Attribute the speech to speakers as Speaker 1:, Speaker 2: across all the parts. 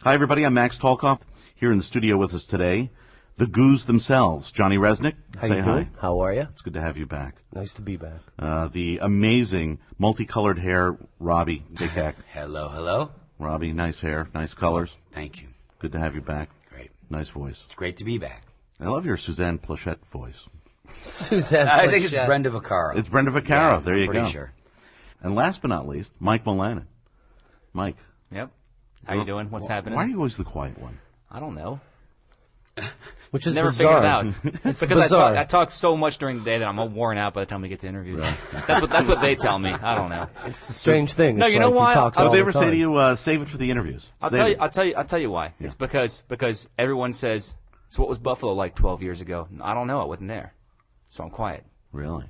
Speaker 1: Hi, everybody. I'm Max Tolkoff. Here in the studio with us today, the Goos themselves. Johnny Resnick,
Speaker 2: How
Speaker 1: say
Speaker 2: you
Speaker 1: hi.
Speaker 2: doing? How are you?
Speaker 1: It's good to have you back.
Speaker 2: Nice to be back.
Speaker 1: The amazing multicolored hair, Robbie Dicak.
Speaker 3: Hello, hello.
Speaker 1: Robbie, nice hair, nice colors.
Speaker 3: Thank you.
Speaker 1: Good to have you back.
Speaker 3: Great.
Speaker 1: Nice voice.
Speaker 3: It's great to be back.
Speaker 1: I love your Suzanne Plachette voice.
Speaker 2: Suzanne
Speaker 3: I think it's
Speaker 2: Plachette.
Speaker 3: Brenda Vaccaro.
Speaker 1: It's Brenda Vaccaro.
Speaker 3: Yeah,
Speaker 1: There you go.
Speaker 3: pretty sure.
Speaker 1: And last but not least, Mike Mullanen. Mike.
Speaker 4: Yep. How you doing? What's happening?
Speaker 1: Why are you always the quiet one?
Speaker 4: I don't know.
Speaker 2: Which is
Speaker 4: Never
Speaker 2: bizarre.
Speaker 4: figured it out.
Speaker 2: It's
Speaker 4: because
Speaker 2: bizarre.
Speaker 4: I talk so much during the day that I'm all worn out by the time we get to interviews. That's what they tell me. I don't know.
Speaker 2: It's the strange thing.
Speaker 4: No,
Speaker 2: It's
Speaker 4: you know
Speaker 2: like
Speaker 4: why?
Speaker 2: He talks
Speaker 1: How
Speaker 2: all
Speaker 1: did they
Speaker 2: the
Speaker 1: ever say
Speaker 2: time.
Speaker 1: to you, save it for the interviews?
Speaker 4: I'll
Speaker 1: Save
Speaker 4: tell you why.
Speaker 1: Yeah.
Speaker 4: It's because everyone says, so what was Buffalo like 12 years ago? I don't know. I wasn't there. So I'm quiet.
Speaker 1: Really?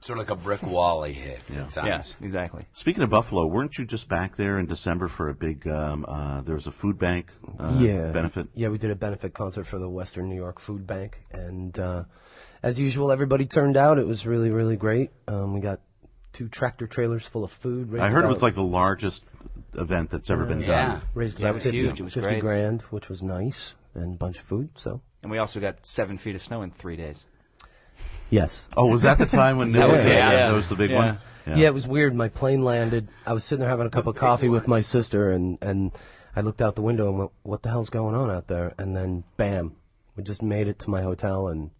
Speaker 3: Sort of like a brick wall he hits at times.
Speaker 4: Yes, exactly.
Speaker 1: Speaking of Buffalo, weren't you just back there in December for a big, there was a food bank benefit?
Speaker 2: Yeah, we did a benefit concert for the Western New York Food Bank, and as usual, everybody turned out. It was really, really great. We got 2 tractor trailers full of food.
Speaker 1: I heard it was like the largest event that's ever been done.
Speaker 2: Raised
Speaker 4: Yeah, it
Speaker 2: about
Speaker 4: was
Speaker 2: 50,
Speaker 4: huge. It was
Speaker 2: 50
Speaker 4: great.
Speaker 2: grand, which was nice, and a bunch of food. So
Speaker 4: And we also got 7 feet of snow in 3 days.
Speaker 2: yes.
Speaker 1: Oh, was that the time when that was,
Speaker 4: Yeah.
Speaker 1: that was the big
Speaker 4: Yeah.
Speaker 1: one?
Speaker 2: Yeah, it was weird. My plane landed. I was sitting there having a cup of coffee with my sister, and I looked out the window and went, what the hell's going on out there? And then, bam, we just made it to my hotel and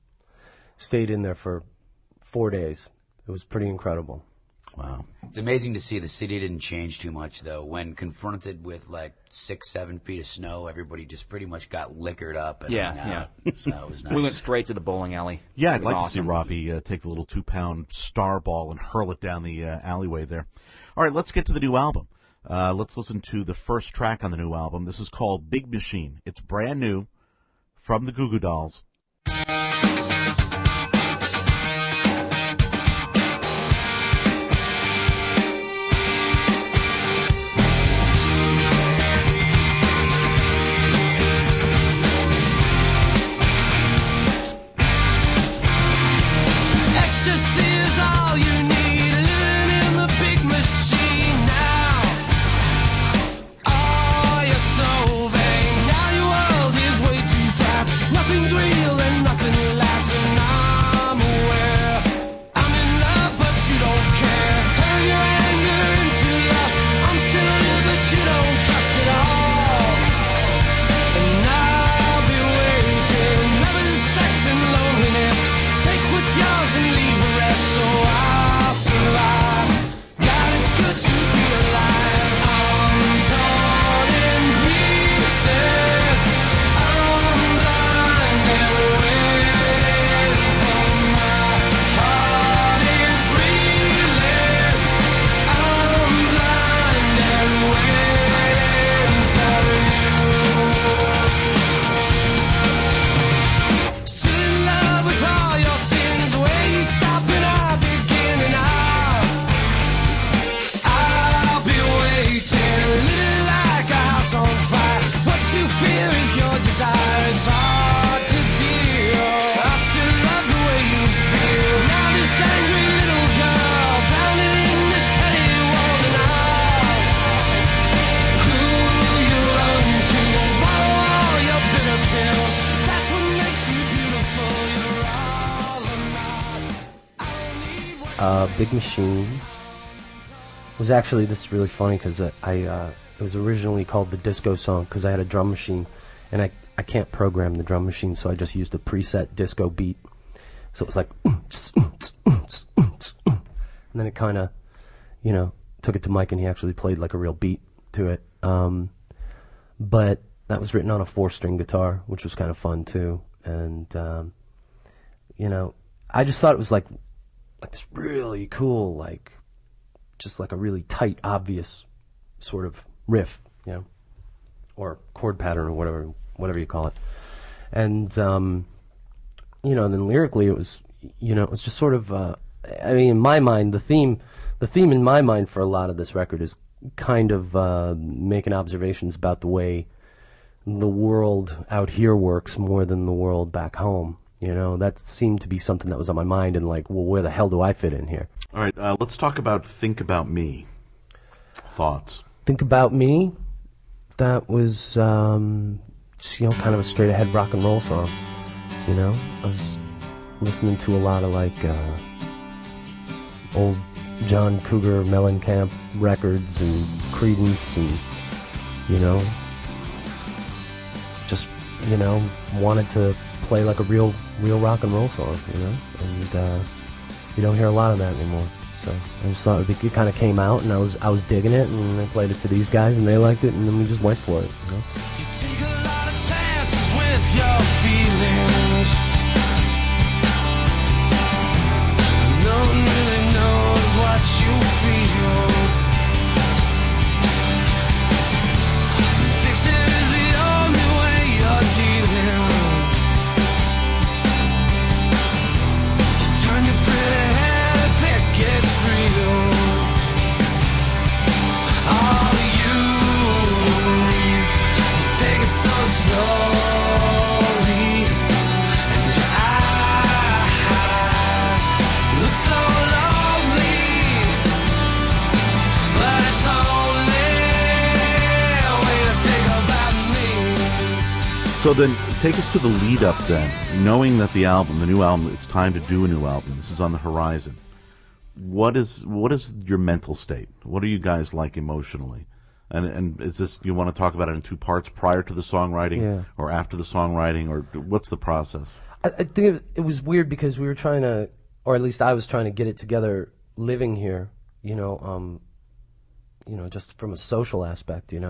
Speaker 2: stayed in there for 4 days. It was pretty incredible.
Speaker 1: Wow.
Speaker 3: It's amazing to see the city didn't change too much, though. When confronted with like 6, 7 feet of snow, everybody just pretty much got liquored up. And
Speaker 4: Yeah,
Speaker 3: hung out. So it was nice.
Speaker 4: We went straight to the bowling alley.
Speaker 1: Yeah,
Speaker 4: It
Speaker 1: I'd
Speaker 4: was
Speaker 1: like
Speaker 4: awesome.
Speaker 1: to see Robbie take the little 2-pound star ball and hurl it down the alleyway there. All right, let's get to the new album. Let's listen to the first track on the new album. This is called Big Machine. It's brand new from the Goo Goo Dolls.
Speaker 2: Big Machine was actually, this is really funny because it was originally called the disco song because I had a drum machine and I can't program the drum machine, so I just used a preset disco beat. So it was like, and then it kind of, took it to Mike and he actually played like a real beat to it. But that was written on a 4-string guitar, which was kind of fun too. And, I just thought it was like this really cool, just like a really tight, obvious sort of riff, or chord pattern or whatever you call it. And, then lyrically it was, it was just sort of, in my mind, the theme in my mind for a lot of this record is kind of making observations about the way the world out here works more than the world back home. That seemed to be something that was on my mind and where the hell do I fit in here?
Speaker 1: All right, let's talk about Think About Me. Thoughts?
Speaker 2: Think About Me. that was, just, kind of a straight ahead rock and roll song. I was listening to a lot of like old John Cougar Mellencamp records and Creedence and just wanted to play like a real rock and roll song, and you don't hear a lot of that anymore. So I just thought it kind of came out, and I was digging it, and I played it for these guys, and they liked it, and then we just went for it.
Speaker 5: You take a lot of chances with your feelings. No one really knows what you feel. Fixing is the only way you're dealing. You turn your pretty head if it gets real. Oh, you take it so slowly, and your eyes look so lonely, but it's only a way to think about me.
Speaker 1: So then, take us to the lead up then. Knowing that the new album, it's time to do a new album. This is on the horizon. What is your mental state? What are you guys like emotionally? And is this, you want to talk about it in two parts, prior to the songwriting or after the songwriting, or what's the process?
Speaker 2: I think it was weird because we were trying to, or at least I was trying to get it together living here, just from a social aspect, you're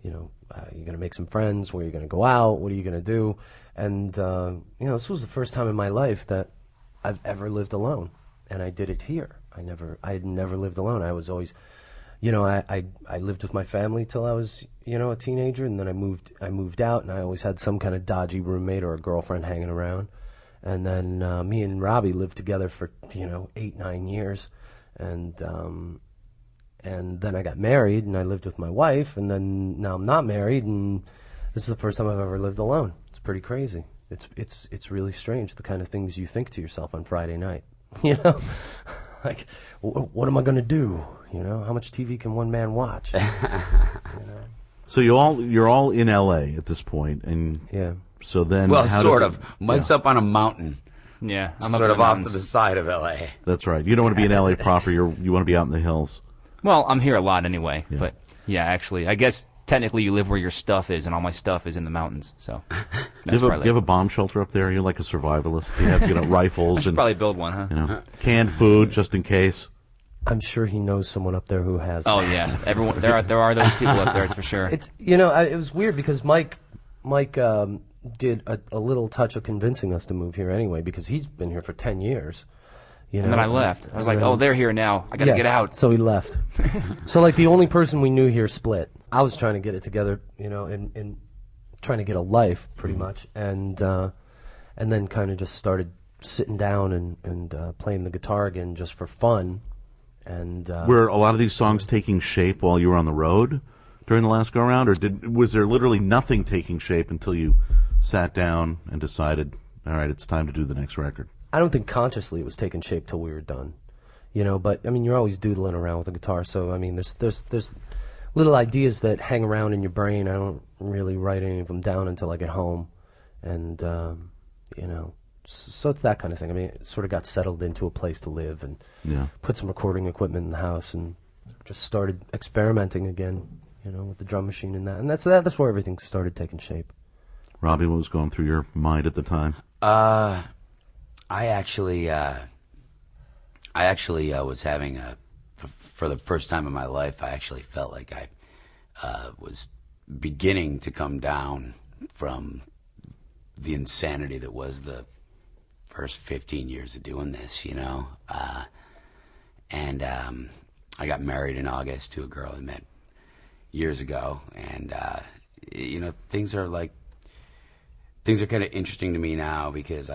Speaker 2: going to make some friends, where you're going to go out, what are you going to do? And, this was the first time in my life that I've ever lived alone. And I did it here. I had never lived alone. I was always, I lived with my family till I was, a teenager, and then I moved out, and I always had some kind of dodgy roommate or a girlfriend hanging around. And then me and Robbie lived together for 8-9 years, and then I got married, and I lived with my wife, and then now I'm not married, and this is the first time I've ever lived alone. It's pretty crazy. It's really strange, the kind of things you think to yourself on Friday night. Like, what am I going to do? How much TV can one man watch?
Speaker 1: So you're all in L.A. at this point, and so then
Speaker 3: sort of. Mike's up on a mountain.
Speaker 4: Yeah, I'm
Speaker 3: sort of off to the side of L.A.
Speaker 1: That's right. You don't want to be in L.A. proper. You want to be out in the hills.
Speaker 4: Well, I'm here a lot anyway, but actually, I guess technically you live where your stuff is, and all my stuff is in the mountains. So
Speaker 1: you have a bomb shelter up there? You're like a survivalist. You have rifles.
Speaker 4: I should probably build one, huh?
Speaker 1: Canned food just in case.
Speaker 2: I'm sure he knows someone up there who has.
Speaker 4: Oh yeah, everyone. There are those people up there. It's for sure.
Speaker 2: It's it was weird because Mike did a little touch of convincing us to move here anyway, because he's been here for 10 years.
Speaker 4: And then I left. I was like, oh, they're here now. I got to get out.
Speaker 2: So he left. So like the only person we knew here split. I was trying to get it together, and trying to get a life pretty much, and then kind of just started sitting down and playing the guitar again just for fun. And
Speaker 1: were a lot of these songs taking shape while you were on the road during the last go-around, or was there literally nothing taking shape until you sat down and decided, all right, it's time to do the next record?
Speaker 2: I don't think consciously it was taking shape till we were done, but I mean, you're always doodling around with a guitar, so I mean, there's little ideas that hang around in your brain. I don't really write any of them down until I get home, and so it's that kind of thing. I mean, it sort of got settled into a place to live, and put some recording equipment in the house, and just started experimenting again, with the drum machine and that, and that's where everything started taking shape.
Speaker 1: Robbie, what was going through your mind at the time?
Speaker 3: I actually was having for the first time in my life, I actually felt like I was beginning to come down from the insanity that was the first 15 years of doing this, and I got married in August to a girl I met years ago, and things are kind of interesting to me now, because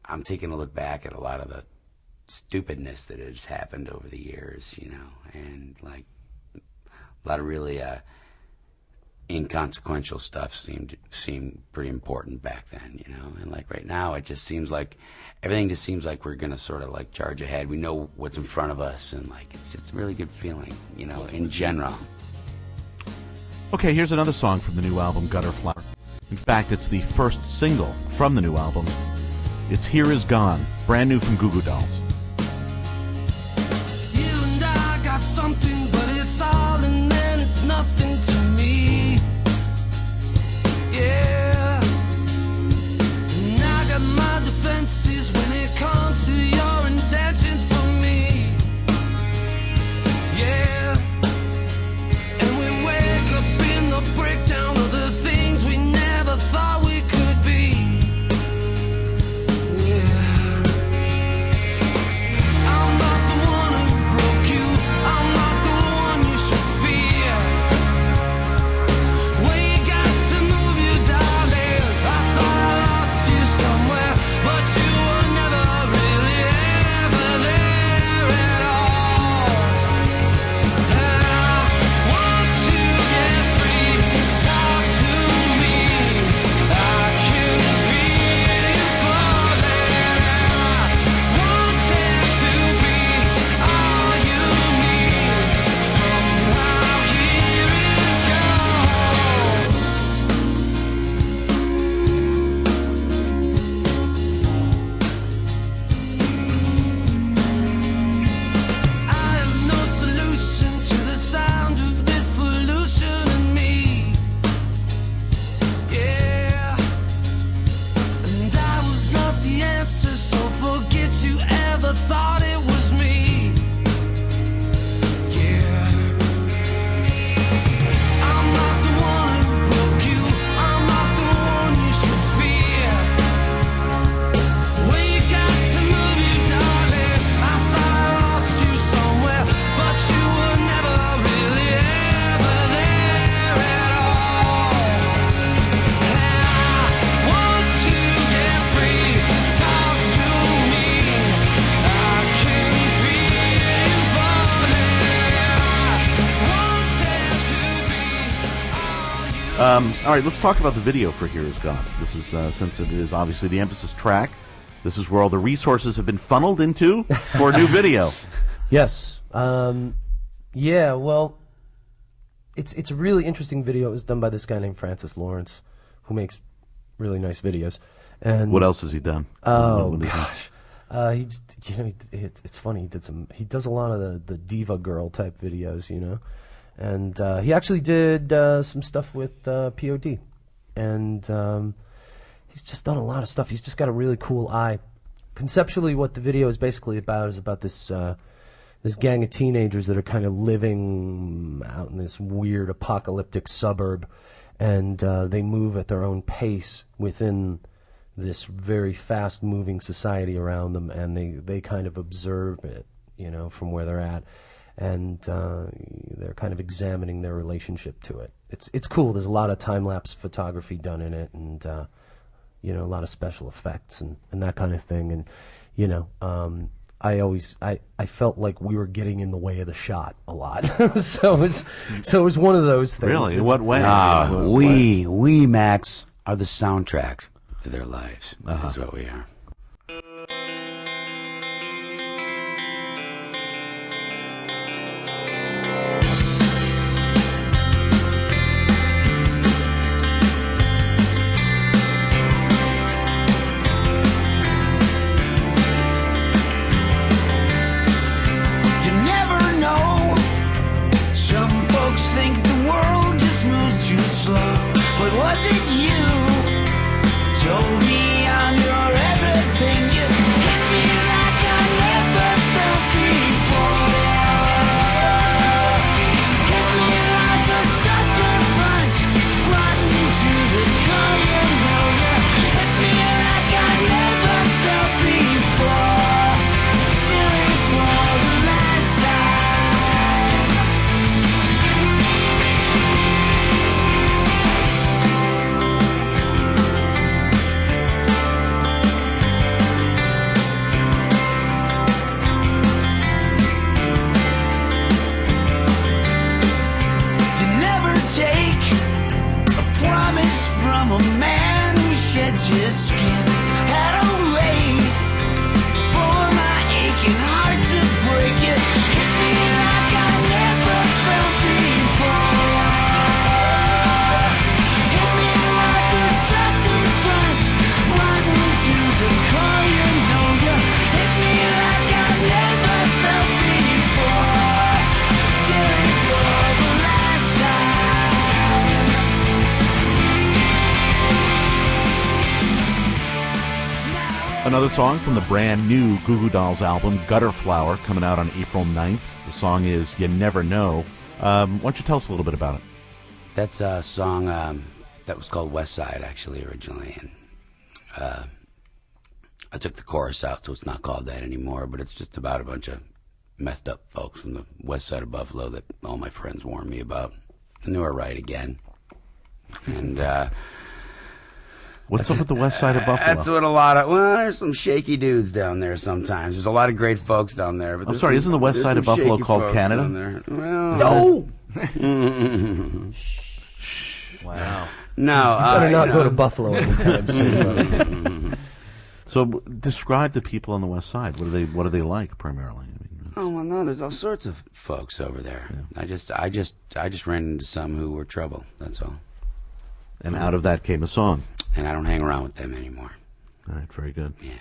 Speaker 3: I'm taking a look back at a lot of the stupidness that has happened over the years, and like a lot of really inconsequential stuff seemed pretty important back then, and like right now it just seems like everything just seems like we're gonna sort of like charge ahead. We know what's in front of us, and like it's just a really good feeling, in general.
Speaker 1: Okay, here's another song from the new album, Gutterflower. In fact, it's the first single from the new album. It's Here Is Gone, brand new from Goo Goo Dolls.
Speaker 5: You and I got something, but it's all and then it's nothing to me. Yeah. And I got my defenses when it comes to your intentions for me. Yeah. And we wake up in the breakdown of the things we never thought we could be. I'm not the one who broke you. I'm not the one you should fear. When you got to move you, darling, I thought I lost you somewhere, but you were never really ever there at all. And I want to get free. Talk to me. I can feel you falling. I wanted to be all you need. Somehow here is gone. I have no solution to the sound of this pollution in me. Yeah. And I was not the answer, so forget you ever thought it was me. Yeah. I'm not the one who broke you. I'm not the one you should fear. When you got to move you, darling, I thought I lost you somewhere, but you were never really ever there at all. And I want to get free. Talk to me. I can feel you falling. I wanted to be all you.
Speaker 1: All right, let's talk about the video for Here Is Gone. This is, since it is obviously the emphasis track, this is where all the resources have been funneled into for a new video.
Speaker 2: Yes. Yeah, well, it's a really interesting video. It was done by this guy named Francis Lawrence, who makes really nice videos. And
Speaker 1: What else has he done?
Speaker 2: Oh
Speaker 1: What is he-
Speaker 2: gosh, he just, it's funny. He does a lot of the diva girl type videos, and he actually did some stuff with POD, and he's just done a lot of stuff. He's just got a really cool eye. Conceptually, what the video is basically about is about this this gang of teenagers that are kind of living out in this weird apocalyptic suburb, and they move at their own pace within this very fast-moving society around them, and they kind of observe it, from where they're at, and they're kind of examining their relationship to it. It's cool. There's a lot of time-lapse photography done in it, and a lot of special effects and that kind of thing, and I felt like we were getting in the way of the shot a lot. so it was one of those things.
Speaker 1: Really? In what way?
Speaker 3: We, Max, are the soundtracks to their lives. That's what we are.
Speaker 5: You never know. Some folks think the world just moves too slow. But was it you? Told me I'm your everything. You hit me like I never felt before. Hit me like a sucker punch, right into the core. You know you hit me like I never felt before. Still it's for the last time. You never take a promise from a man who sheds his skin. Had a way for my aching heart to break it. Hit me like I never felt before.
Speaker 1: Another song from the brand new Goo Goo Dolls album, Gutterflower, coming out on April 9th. The song is You Never Know. Why don't you tell us a little bit about it?
Speaker 3: That's a song that was called West Side, actually, originally. And I took the chorus out, so it's not called that anymore, but it's just about a bunch of messed up folks from the west side of Buffalo that all my friends warned me about. And they were right again. And
Speaker 1: what's up with the west side of Buffalo?
Speaker 3: That's what there's some shaky dudes down there sometimes. There's a lot of great folks down there. But
Speaker 1: I'm sorry, isn't the west side of Buffalo called Canada?
Speaker 3: Well,
Speaker 2: No!
Speaker 4: Wow.
Speaker 3: No.
Speaker 2: Better not go to Buffalo anytime soon.
Speaker 3: So
Speaker 1: Describe the people on the west side. What are they like primarily?
Speaker 3: oh well, no, there's all sorts of folks over there. Yeah. I just ran into some who were trouble. That's all.
Speaker 1: And out of that came a song.
Speaker 3: And I don't hang around with them anymore.
Speaker 1: All right, very good.
Speaker 3: Yeah.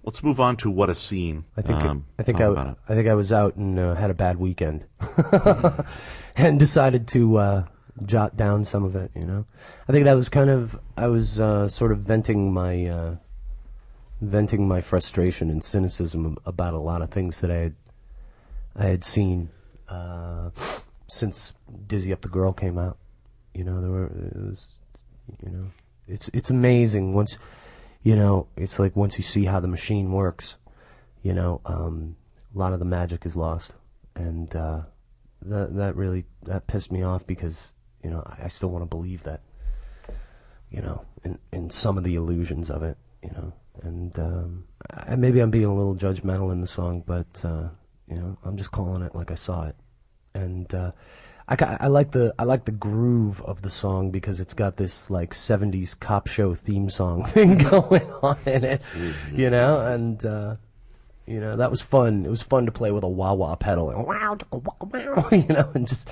Speaker 1: Let's move on to What a Scene.
Speaker 2: I think I was out and had a bad weekend, and decided to jot down some of it. You know, I think that was I was sort of venting my frustration and cynicism about a lot of things that I had seen since Dizzy Up the Girl came out. You know, it's amazing once. You know, it's like once you see how the machine works, you know, a lot of the magic is lost, and that really pissed me off because, you know, I still want to believe that, you know, in some of the illusions of it, you know, and maybe I'm being a little judgmental in the song, but you know, I'm just calling it like I saw it, and I like the groove of the song because it's got this like 70s cop show theme song thing going on in it, you know, and you know, that was fun. It was fun to play with a wah-wah pedal and wow, you know, and just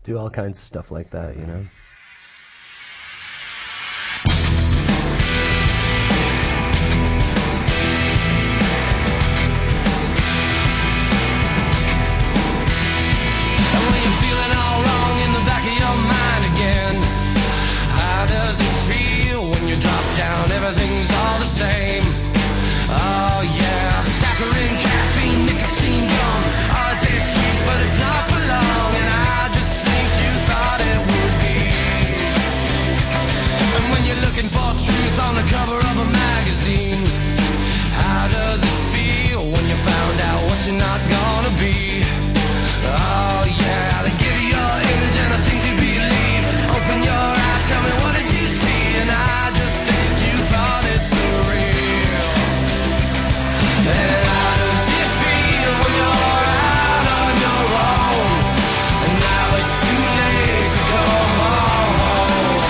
Speaker 2: do all kinds of stuff like that, you know.
Speaker 5: Everything's all the same. Oh yeah, saccharine, caffeine, nicotine, gum. All it tastes sweet, but it's not for long. And I just think you thought it would be. And when you're looking for truth on the cover of a magazine, how does it feel when you found out what you're not gonna be? Oh yeah, they give you your image and the things you believe. Open your eyes, tell me what did you see? And I just think thought it's surreal. And how does it feel when you're out on your own? And now it's too late to go home.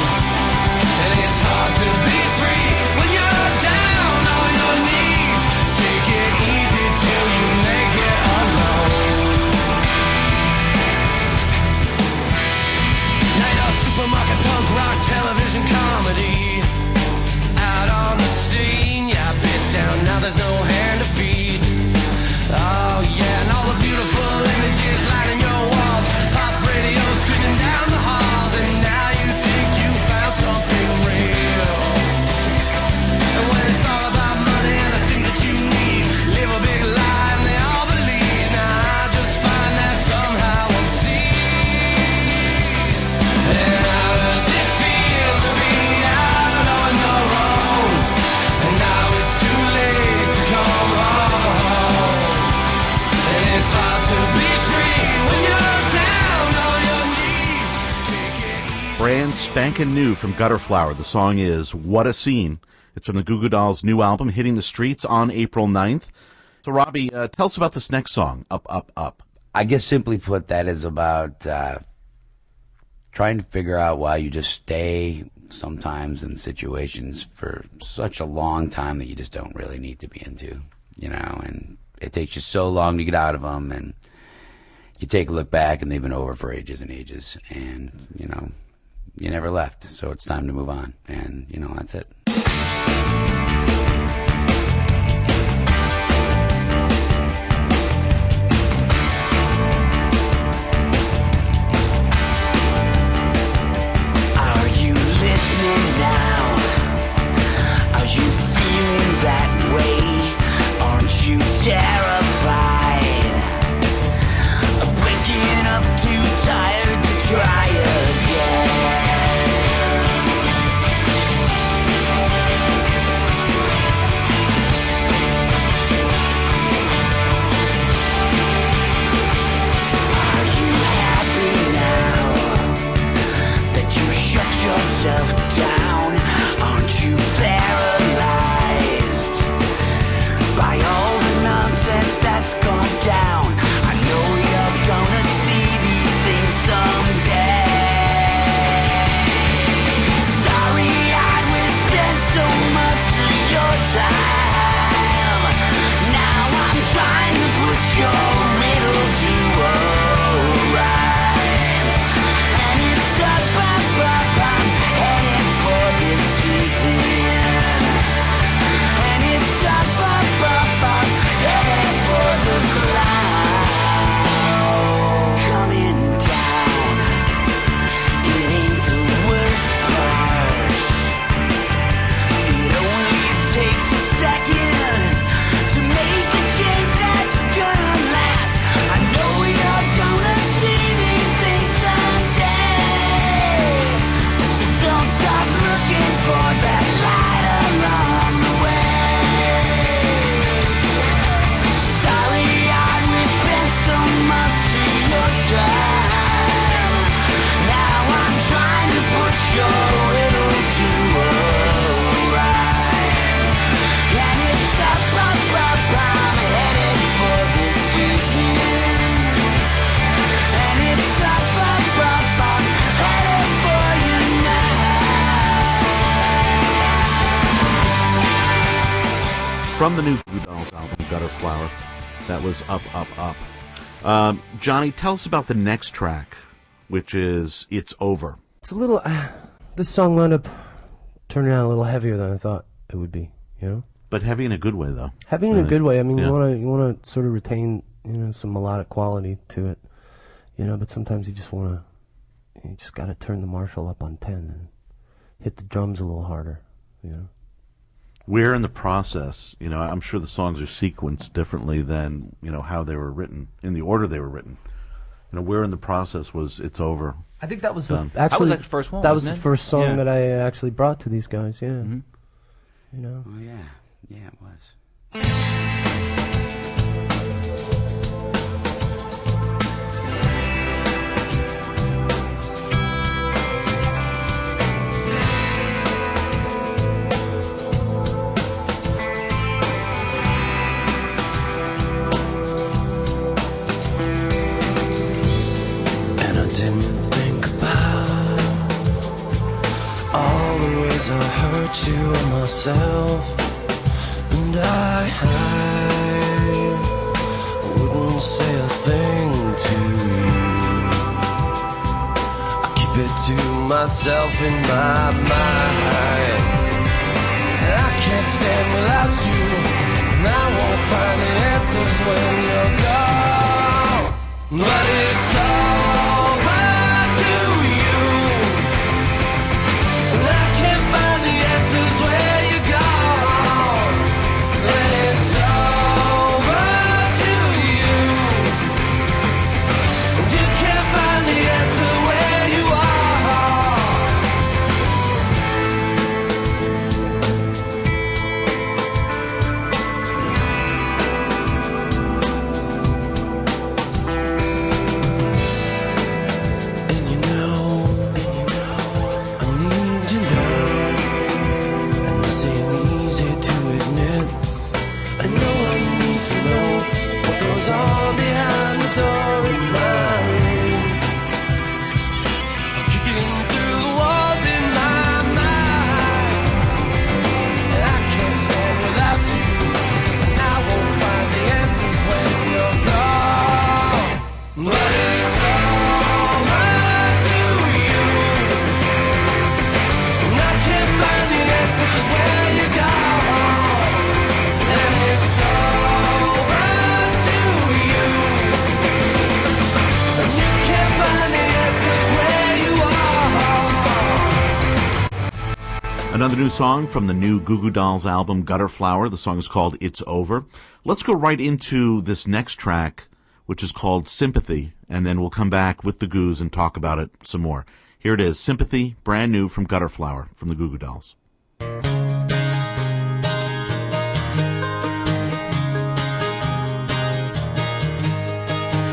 Speaker 5: And it's hard to be free when you're down on your knees. Take it easy till you make it alone. Now you're supermarket punk rock television comedy. On the scene, yeah, I bit down, now there's no hand to feed. Oh yeah, and all the beautiful images lining your walls, pop radio screaming down the halls, and now you think you found something real. And when it's all about money and the things that you need, live a big lie and they all believe. Now I just find that somehow unseen. And how does it feel to be out on the road? And now it's too late to come home. And it's hard to be free when you're down on your knees. Take it easy.
Speaker 1: Brand spanking new from Gutterflower. The song is What a Scene. It's from the Goo Goo Dolls' new album, hitting the streets on April 9th. So, Robbie, tell us about this next song, Up, Up, Up.
Speaker 3: I guess simply put, that is about trying to figure out why you just stay sometimes in situations for such a long time that you just don't really need to be into, you know, and it takes you so long to get out of them, and you take a look back and they've been over for ages and ages, and, you know, you never left, so it's time to move on, and, you know, that's it.
Speaker 5: Are you listening now? Are you yourself down? Aren't you paralyzed by all the nonsense that's gone down? I know you're gonna see these things someday. Sorry I wasted so much of your time. Now I'm trying to put your riddle to a rhyme. And it's up, I'm headed for this evening. And it's up, I'm headed for the cloud. Coming down, it ain't the worst part. It only takes a second to make a change that's gonna last. I know you're gonna see these things someday. So don't stop looking for that light along the way. Sorry I spent so much of your time. Now I'm trying to put your riddle to a rhyme. And it's up, I'm headed for this evening. And it's up, I'm headed for you now.
Speaker 1: From the new Goo Goo Dolls album, Gutterflower, that was Up, Up, Up. Johnny, tell us about the next track, which is It's Over.
Speaker 2: It's a little. This song wound up turning out a little heavier than I thought it would be. You know,
Speaker 1: But heavy in a good way, though.
Speaker 2: heavy in a good way. I mean,
Speaker 1: yeah.
Speaker 2: you wanna sort of retain some melodic quality to it. But sometimes you just gotta turn the Marshall up on 10 and hit the drums a little harder.
Speaker 1: Where in the process, I'm sure the songs are sequenced differently than, how they were written, in the order they were written. Where in the process was It's Over?
Speaker 2: I think that was
Speaker 1: Done.
Speaker 2: actually
Speaker 4: That was like the first one,
Speaker 2: That was the
Speaker 4: wasn't it?
Speaker 2: first song
Speaker 4: Yeah.
Speaker 2: that I actually brought to these guys. Yeah.
Speaker 4: Mhm.
Speaker 3: Oh yeah, yeah, it was.
Speaker 5: And I didn't think about all the ways I hurt you and myself. And I wouldn't say a thing to you. I keep it to myself in my mind. I can't stand without you, and I won't find the answers when you're gone. But it's over to you, and I can't find the answers where you're gone. And it's over to you, and you can't find the answer where you are. And you know, I need to know. And this ain't easy to admit. I know I need to know what goes on behind the door in my room. I'm kicking through the walls in my mind. And I can't stand without you, and I won't find the answers when you're gone. But it's over to you, and I can't find the answers where you're gone. And it's over to you, and you can't find the answers where you are.
Speaker 1: Another new song from the new Goo Goo Dolls album, Gutterflower. The song is called It's Over. Let's go right into this next track, which is called Sympathy, and then we'll come back with the Goos and talk about it some more. Here it is, Sympathy, brand new from Gutterflower, from the Goo Goo Dolls.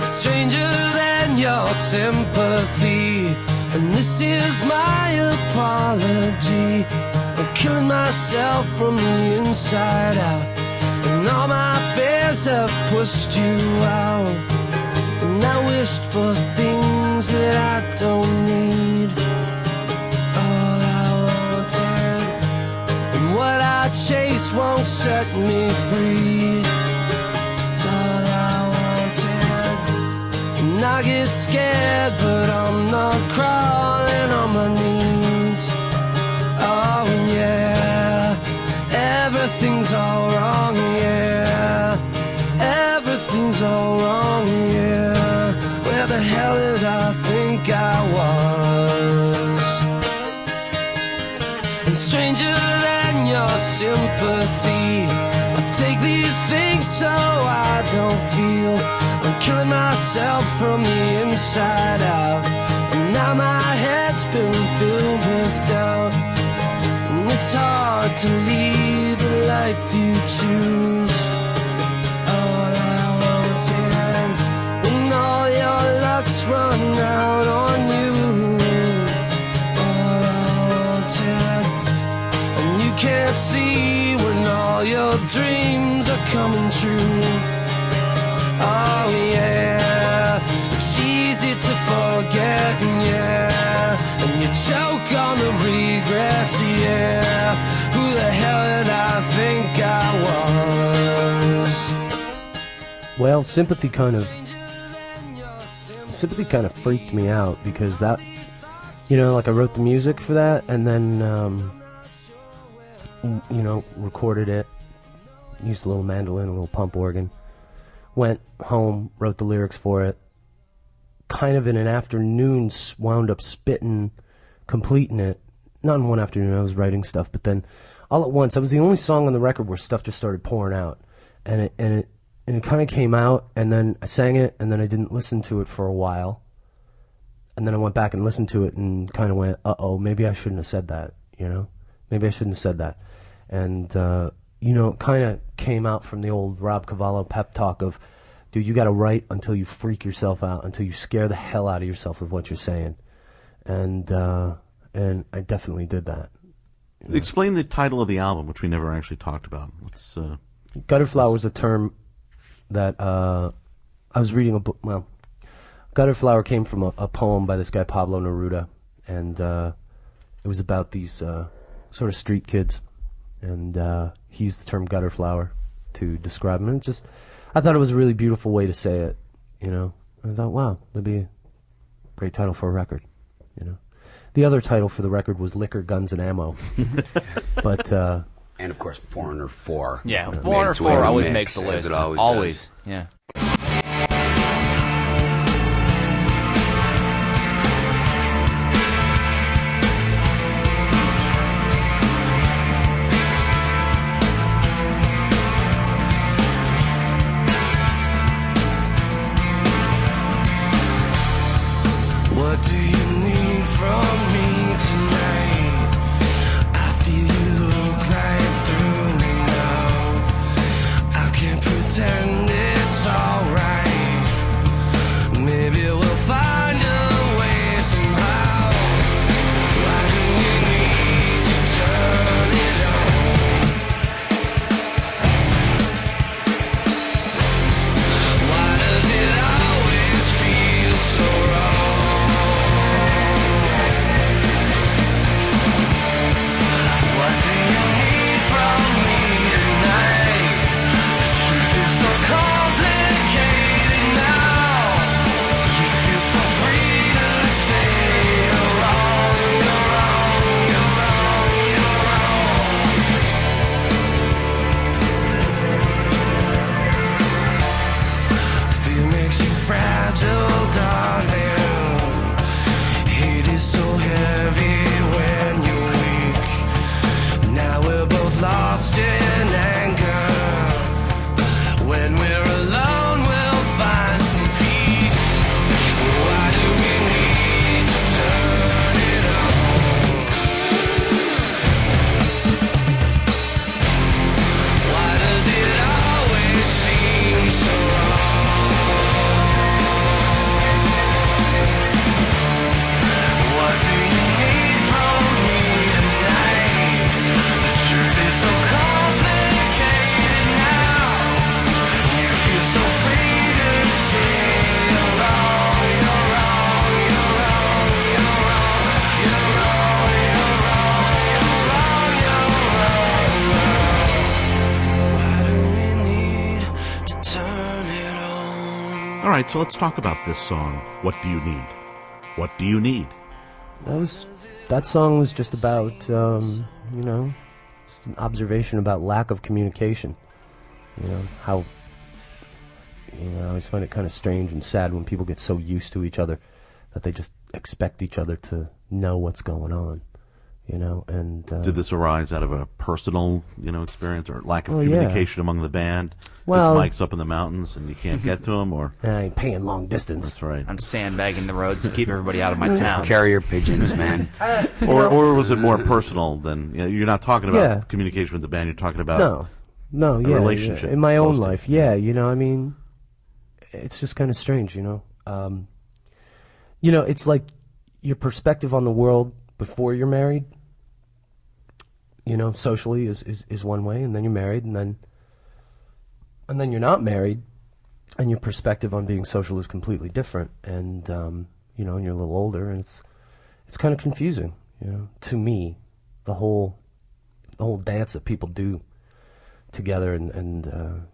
Speaker 5: Stranger than your sympathy, and this is my apology. I'm killing myself from the inside out, and all my fears have pushed you out. And I wished for things that I don't need. All I wanted, and what I chase won't set me free. It's all I wanted, and I get scared, but I'm not crawling on my knees. Oh yeah, everything's all wrong, yeah. Everything's all wrong, yeah. Where the hell did I think I was? And stranger than your sympathy, I take these things so I don't feel. I'm killing myself from the inside out, and now my head's been filled with doubt. And it's hard to lead the life you choose. All I wanted, when all your luck's run out on you. All I wanted, and you can't see when all your dreams are coming true. Oh yeah, it's easy to forget, yeah. And you choke on the regrets, yeah. Who the hell did I think I was?
Speaker 2: Well, sympathy kind of freaked me out, because that, you know, like I wrote the music for that, and then, you know, recorded it, used a little mandolin, a little pump organ, went home, wrote the lyrics for it, kind of in an afternoon wound up completing it. Not in one afternoon, I was writing stuff, but then all at once, I was the only song on the record where stuff just started pouring out, and it kind of came out, and then I sang it, and then I didn't listen to it for a while, and then I went back and listened to it and kind of went, uh-oh, maybe I shouldn't have said that, you know? Maybe I shouldn't have said that. And, you know, it kind of came out from the old Rob Cavallo pep talk of, dude, you got to write until you freak yourself out, until you scare the hell out of yourself with what you're saying. And I definitely did that. You know?
Speaker 1: Explain the title of the album, which we never actually talked about. What's
Speaker 2: Gutterflower was a term that I was reading a book. Well, Gutterflower came from a poem by this guy Pablo Neruda, and it was about these sort of street kids, and he used the term Gutterflower to describe them. And I thought it was a really beautiful way to say it, you know. I thought, wow, that'd be a great title for a record, you know. The other title for the record was Liquor, Guns, and Ammo, but.
Speaker 3: And of course, Foreigner 4.
Speaker 4: Yeah,
Speaker 3: Made
Speaker 4: Foreigner
Speaker 3: its way
Speaker 4: 4
Speaker 3: to
Speaker 4: always
Speaker 3: mix,
Speaker 4: makes the
Speaker 3: as
Speaker 4: list.
Speaker 3: it always
Speaker 4: Always,
Speaker 3: does.
Speaker 4: yeah.
Speaker 5: What do you need from me tonight? I feel you look right through me now. I can't pretend it's alright. Maybe we'll find a way somehow. Why do we need to turn it on? Why does it always feel so wrong?
Speaker 1: All right, so let's talk about this song, What Do You Need? What Do You Need?
Speaker 2: That song was just about, just an observation about lack of communication. How, I always find it kind of strange and sad when people get so used to each other that they just expect each other to know what's going on, and...
Speaker 1: Did this arise out of a personal, experience or lack of communication among the band?
Speaker 2: Well...
Speaker 1: This mic's up in the mountains and you can't get to him, or...
Speaker 2: I ain't paying long distance.
Speaker 1: That's right.
Speaker 4: I'm sandbagging the roads to keep everybody out of my town.
Speaker 3: Carrier pigeons, man.
Speaker 1: Or was it more personal than... you're not talking about communication with the band, you're talking about...
Speaker 2: No,
Speaker 1: a relationship.
Speaker 2: In my own life, it's just kind of strange, it's like your perspective on the world before you're married, socially is one way, and then you're married, and then you're not married, and your perspective on being social is completely different, and and you're a little older, and it's kind of confusing, to me, the whole dance that people do together, and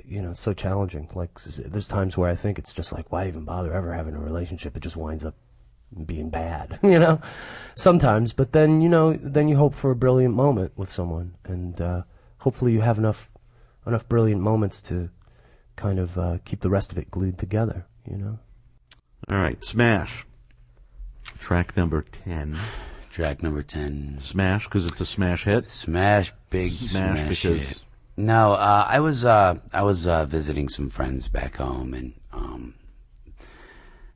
Speaker 2: it's so challenging. Like, there's times where I think it's just like, why even bother ever having a relationship? It just winds up being bad, sometimes. But then, then you hope for a brilliant moment with someone, and hopefully you have enough brilliant moments to kind of keep the rest of it glued together,
Speaker 1: All right, Smash. Track number 10.
Speaker 3: Track number 10.
Speaker 1: Smash, because it's a smash hit?
Speaker 3: Smash, big smash
Speaker 1: because...
Speaker 3: hit. No, I was visiting some friends back home, and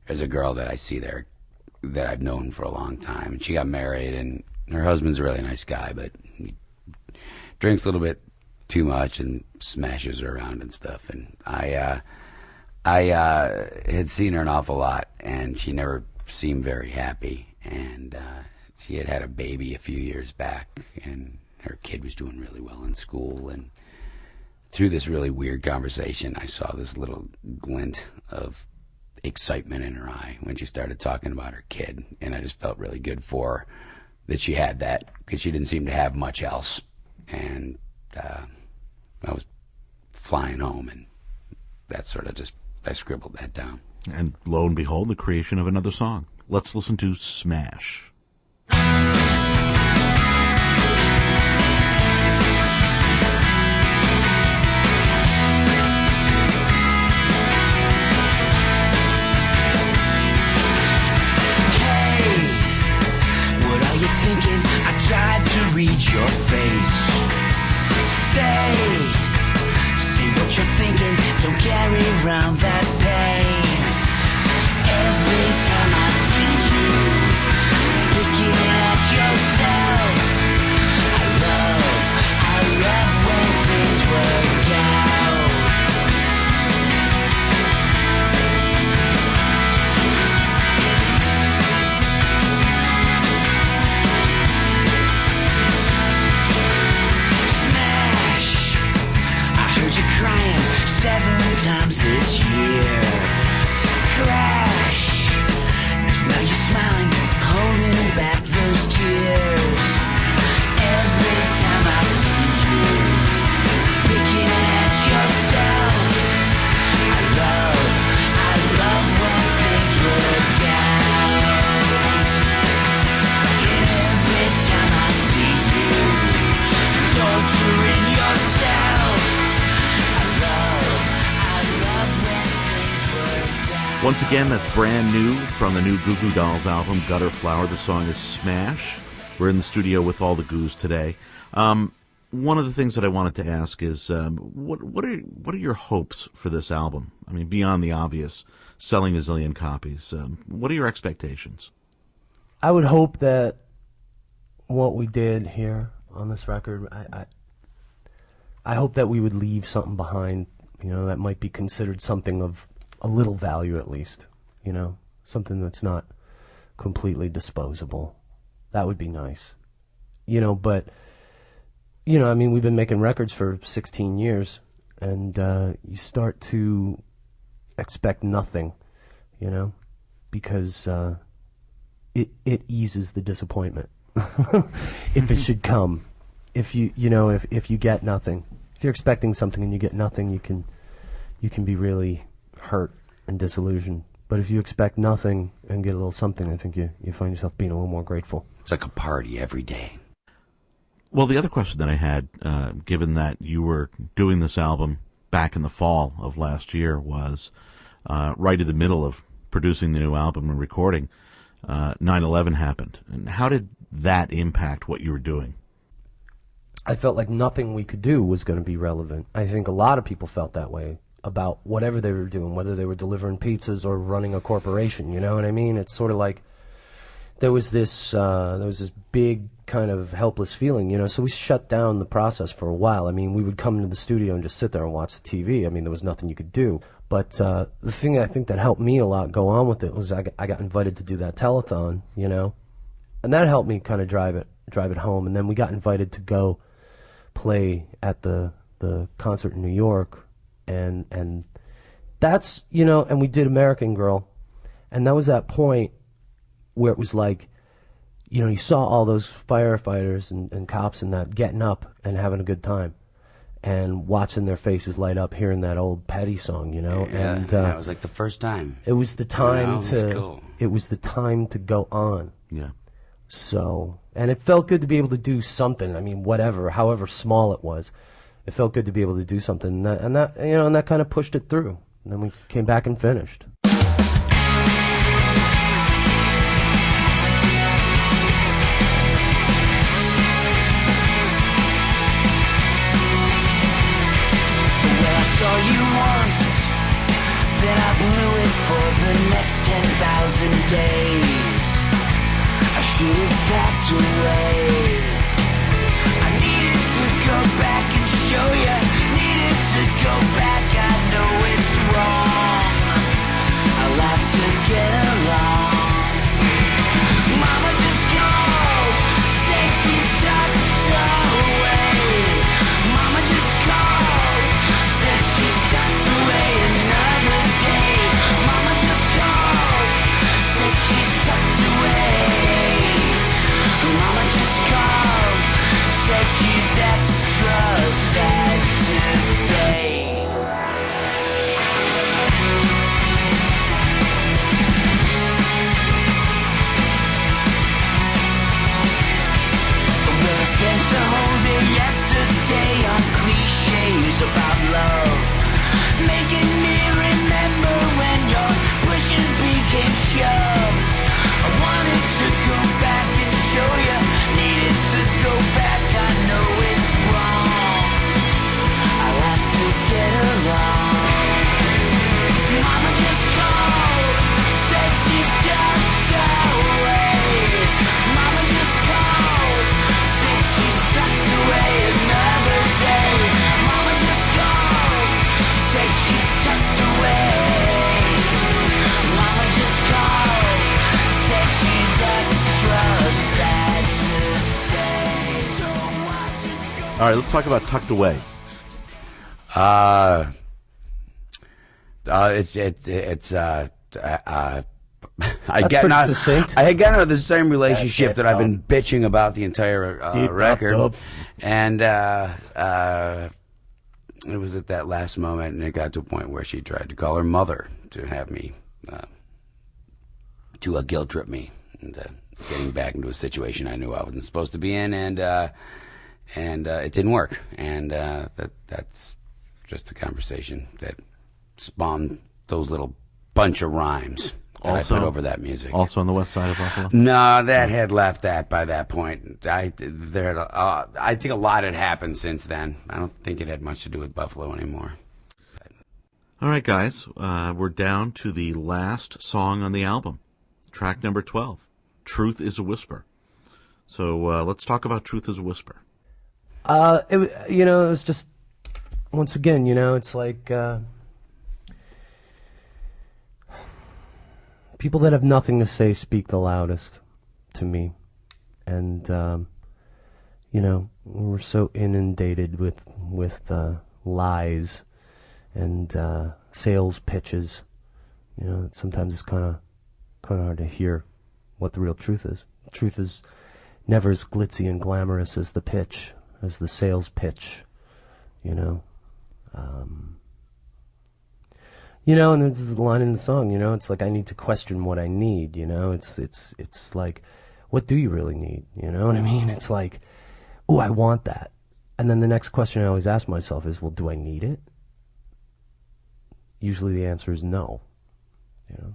Speaker 3: there's a girl that I see there that I've known for a long time, and she got married, and her husband's a really nice guy, but he drinks a little bit too much and smashes her around and stuff, and I had seen her an awful lot, and she never seemed very happy, and she had a baby a few years back, and her kid was doing really well in school, and through this really weird conversation, I saw this little glint of excitement in her eye when she started talking about her kid, and I just felt really good for her that she had that, because she didn't seem to have much else, and I was flying home, and that sort of I scribbled that down.
Speaker 1: And lo and behold, the creation of another song. Let's listen to Smash.
Speaker 5: I tried to read your face. Say what you're thinking. Don't carry around that pain. Every time I see you looking at yourself, I love when things work out. Crying 7 times this year. Crash, 'cause now you're smiling, holding back those tears. Every time I see you picking at yourself, I love when things work out. Every time I see you torturing yourself,
Speaker 1: Once again, that's brand new from the new Goo Goo Dolls album, Gutterflower. The song is Smash. We're in the studio with all the Goos today. One of the things that I wanted to ask is, what are your hopes for this album? I mean, beyond the obvious, selling a zillion copies. What are your expectations?
Speaker 2: I would hope that what we did here on this record, I hope that we would leave something behind, that might be considered something of a little value at least, something that's not completely disposable. That would be nice. But, we've been making records for 16 years, and you start to expect nothing, because it eases the disappointment if it should come. If you get nothing, if you're expecting something and you get nothing, you you can be really hurt and disillusioned. But if you expect nothing and get a little something, I think you find yourself being a little more grateful.
Speaker 3: It's like a party every day.
Speaker 1: Well, the other question that I had, given that you were doing this album back in the fall of last year, was right in the middle of producing the new album and recording, 9/11 happened. And how did that impact what you were doing?
Speaker 2: I felt like nothing we could do was going to be relevant. I think a lot of people felt that way about whatever they were doing, whether they were delivering pizzas or running a corporation, you know what I mean? It's sort of like there was this big kind of helpless feeling, you know, so we shut down the process for a while. I mean, we would come into the studio and just sit there and watch the TV. I mean, there was nothing you could do. But the thing I think that helped me a lot go on with it was I got invited to do that telethon, you know, and that helped me kind of drive it home. And then we got invited to go play at the concert in New York, and that's, you know, and we did American Girl, and that was that point where it was like, you know, you saw all those firefighters and cops and that getting up and having a good time and watching their faces light up, hearing that old Petty song, you know.
Speaker 3: Yeah,
Speaker 2: and
Speaker 3: it was like the first time.
Speaker 2: It was the time
Speaker 3: cool.
Speaker 2: It was the time to go on.
Speaker 1: Yeah.
Speaker 2: So, and it felt good to be able to do something. I mean, whatever, however small it was, it felt good to be able to do something. And that you know, and that kind of pushed it through. And then we came back and finished.
Speaker 5: Saw you once, then I blew it for the next 10,000 days. I should have backed away. I needed to go back and show you. Needed to go back, I know it's wrong. I'll have to get along. Mama just called, said she's tucked away. Mama just called, said she's tucked away another day. Mama just called, said she's tucked away. Mama just called, said she's extra sad today. Well, I spent the whole day yesterday on cliches about love, making me remember when your pushes became shoves. I wanted to go back and show you, needed to go back, I know it's wrong. I'll have to get along. Mama just called, said she's tucked away. Mama just called, said she's tucked away another day. Mama just called, said she's tucked away. Mama just called, said she's extra sad today. So watch it go.
Speaker 1: All right, let's talk about Tucked Away.
Speaker 3: I
Speaker 2: That's
Speaker 3: get
Speaker 2: pretty
Speaker 3: not,
Speaker 2: succinct.
Speaker 3: I get into the same relationship
Speaker 2: That's
Speaker 3: that I've been bitching about the entire
Speaker 2: Deep
Speaker 3: record,
Speaker 2: up.
Speaker 3: and it was at that last moment, and it got to a point where she tried to call her mother to have me, to guilt trip me into getting back into a situation I knew I wasn't supposed to be in, and it didn't work, and that's just a conversation that spawned those little bunch of rhymes that I put over that music.
Speaker 1: Also on the west side of Buffalo?
Speaker 3: No, that had left that by that point. I think a lot had happened since then. I don't think it had much to do with Buffalo anymore.
Speaker 1: All right, guys, we're down to the last song on the album, track number 12, Truth is a Whisper. So let's talk about Truth is a Whisper.
Speaker 2: It was just, once again, you know, it's like people that have nothing to say speak the loudest to me. And, you know, we're so inundated with lies and sales pitches, you know, that sometimes it's kind of hard to hear what the real truth is. The truth is never as glitzy and glamorous as the pitch, as the sales pitch, you know. You know, and there's a line in the song, you know, it's like I need to question what I need, you know, it's like, what do you really need, you know what I mean? It's like, oh, I want that. And then the next question I always ask myself is, well, do I need it? Usually the answer is no, you know.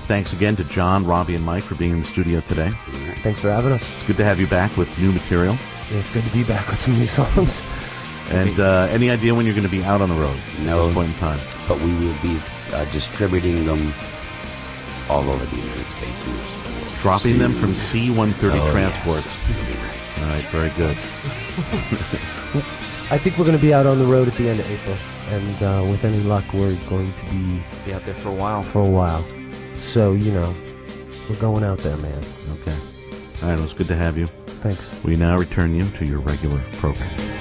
Speaker 1: Thanks again to John, Robbie, and Mike for being in the studio today.
Speaker 2: Thanks for having us.
Speaker 1: It's good to have you back with new material.
Speaker 2: Yeah, it's good to be back with some new songs.
Speaker 1: And any idea when you're going to be out on the road?
Speaker 3: No.
Speaker 1: At this point in time.
Speaker 3: But we will be distributing them all over the United States. And
Speaker 1: dropping them from C-130 transports.
Speaker 3: Yes.
Speaker 1: All right, very good.
Speaker 2: I think we're going to be out on the road at the end of April. And with any luck, we're going to
Speaker 4: be out there for a while.
Speaker 2: So, you know, we're going out there, man.
Speaker 1: Okay. All right, it was good to have you.
Speaker 2: Thanks.
Speaker 1: We now return you to your regular program.